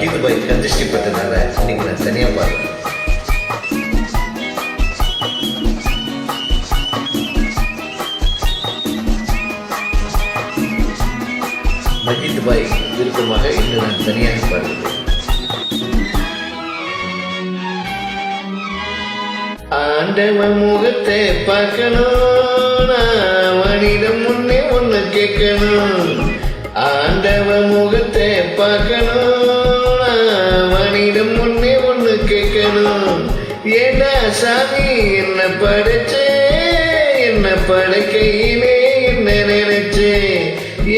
மஜித் பாய் கந்திஷ்டிப்பட்டனால இன்னைக்கு நான் தனியாக பாருங்க. மஜித் பாய் விருப்பமாக இன்று நான் தனியாக பாடுகிறேன். ஆண்டவன் முகத்தை பார்க்கணும், அவனிடம் முன்னே ஒண்ணு கேட்கணும். ஆண்டவன் முகத்தை பார்க்கணும், அவனிடம் முன்னே ஒண்ணு கேட்கணும். ஏண்டா சாமி என்ன படைச்சே, என்ன படைக்கையிலே என்ன நினைச்சே.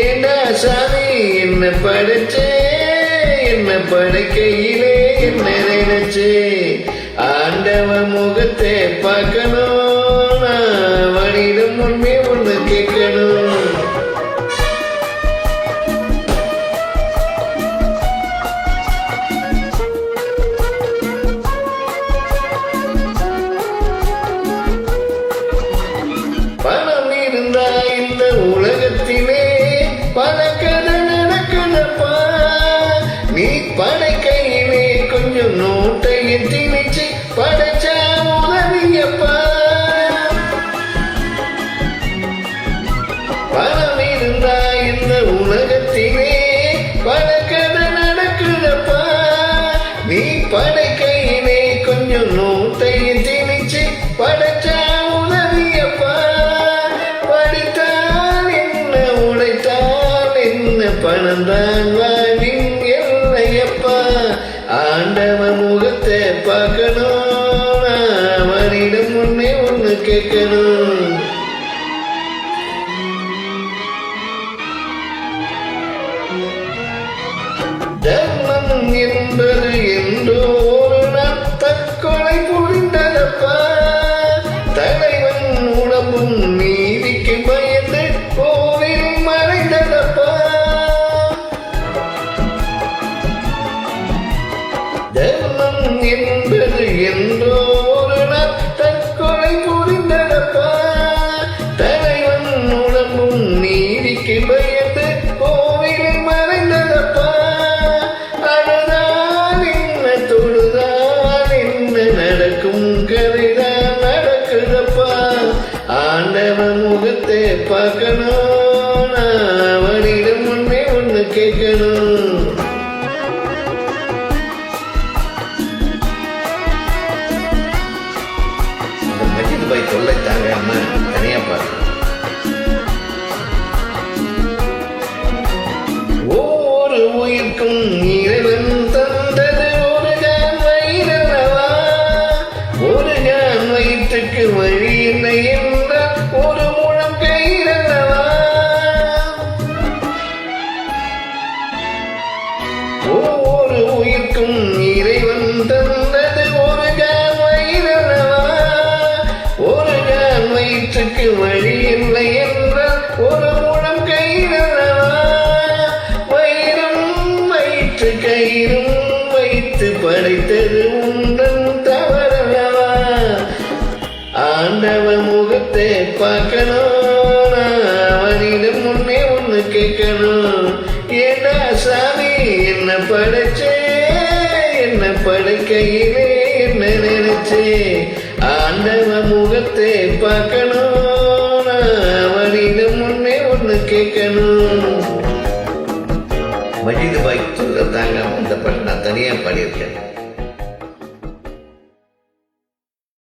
ஏண்டா சாமி என்ன படைச்சே, என்ன படைக்கையிலே என்ன நினைச்சே. ஆண்டவன் முகத்தை பார்க்கணும், அவனிடம் முன்னே ஒண்ணு கேட்கணும். பணம் இருந்தா இந்த உலகத்திலே பல கதை நடக்குதப்பா. நீ படைக்கையிலே கொஞ்சம் நோட்டையை திணிச்சு படைச்சா உதவியப்பா. பணம் இருந்தா இந்த உலகத்திலே பல கதை நடக்குதப்பா. நீ படைக்கையிலே கொஞ்சம் நோட்டையை திணிச்சு படைச்சா உதவியப்பா. படித்தால் என்ன, உழைத்தால் என்ன, பணம்தான் வாழ்வின் எல்லையப்பா. ஆண்டவன் முகத்தை பார்க்கணும், அவனிடம் முன்னே ஒண்ணு கேட்கணும். தர்மம் என்பது என்றோ ஒரு நாள் தற்கொலை புரிந்ததப்பா. தலைவன் உடம்பும் நீதிக்கு பயந்து கோவில் மறைந்ததப்பா. தர்மம் என்பது என்றோ ஒரு நாள் தற்கொலை புரிந்ததப்பா. தலைவன் உடம்பும் நீதிக்கு பயந்து கோவில் மறைந்ததப்பா. அழுதால் என்ன, தொழுதால் என்ன, நடக்கும் கதைதான் நடக்குதப்பா. ஆண்டவன் முகத்தை பார்க்கணும், அவனிடம் முன்னே ஒண்ணு கேட்கணும். மஜித் பாய் தொல்லை தாங்காம தனியா பாருங்க. ஒவ்வொரு உயிர்க்கும் இறைவன் தந்தது ஒரு கான் வயிறல்லவா. ஒரு கான் வயிற்றுக்கு வழி இல்லை என்றால் ஒரு முழம் கயிறல்லவா. ஒவ்வொரு உயிர்க்கும் இறைவன் தந்தது ஒரு கான் வயிறல்லவா. ஒரு கான் வயிற்றுக்கு வழி இல்லை என்றால் ஒரு முழம் கயிறல்லவா. கயிறும் வைத்து படைத்தது உந்தன் தவறல்லவா. ஆண்டவன் முகத்தை பார்க்கணும், அவனிடம் முன்னே ஒண்ணு கேட்கணும். ஏண்டா சாமி என்ன படைச்சே, என்ன படைக்கையிலே என்ன நினைச்சே. ஆண்டவன் முகத்தை பார்க்கணும், அவனிடம் முன்னே ஒண்ணு கேட்கணும். மஜித் பாய் சொல்ல தாங்க இந்த பாட்டு நான் தனியாக பாடியிருக்கேன்.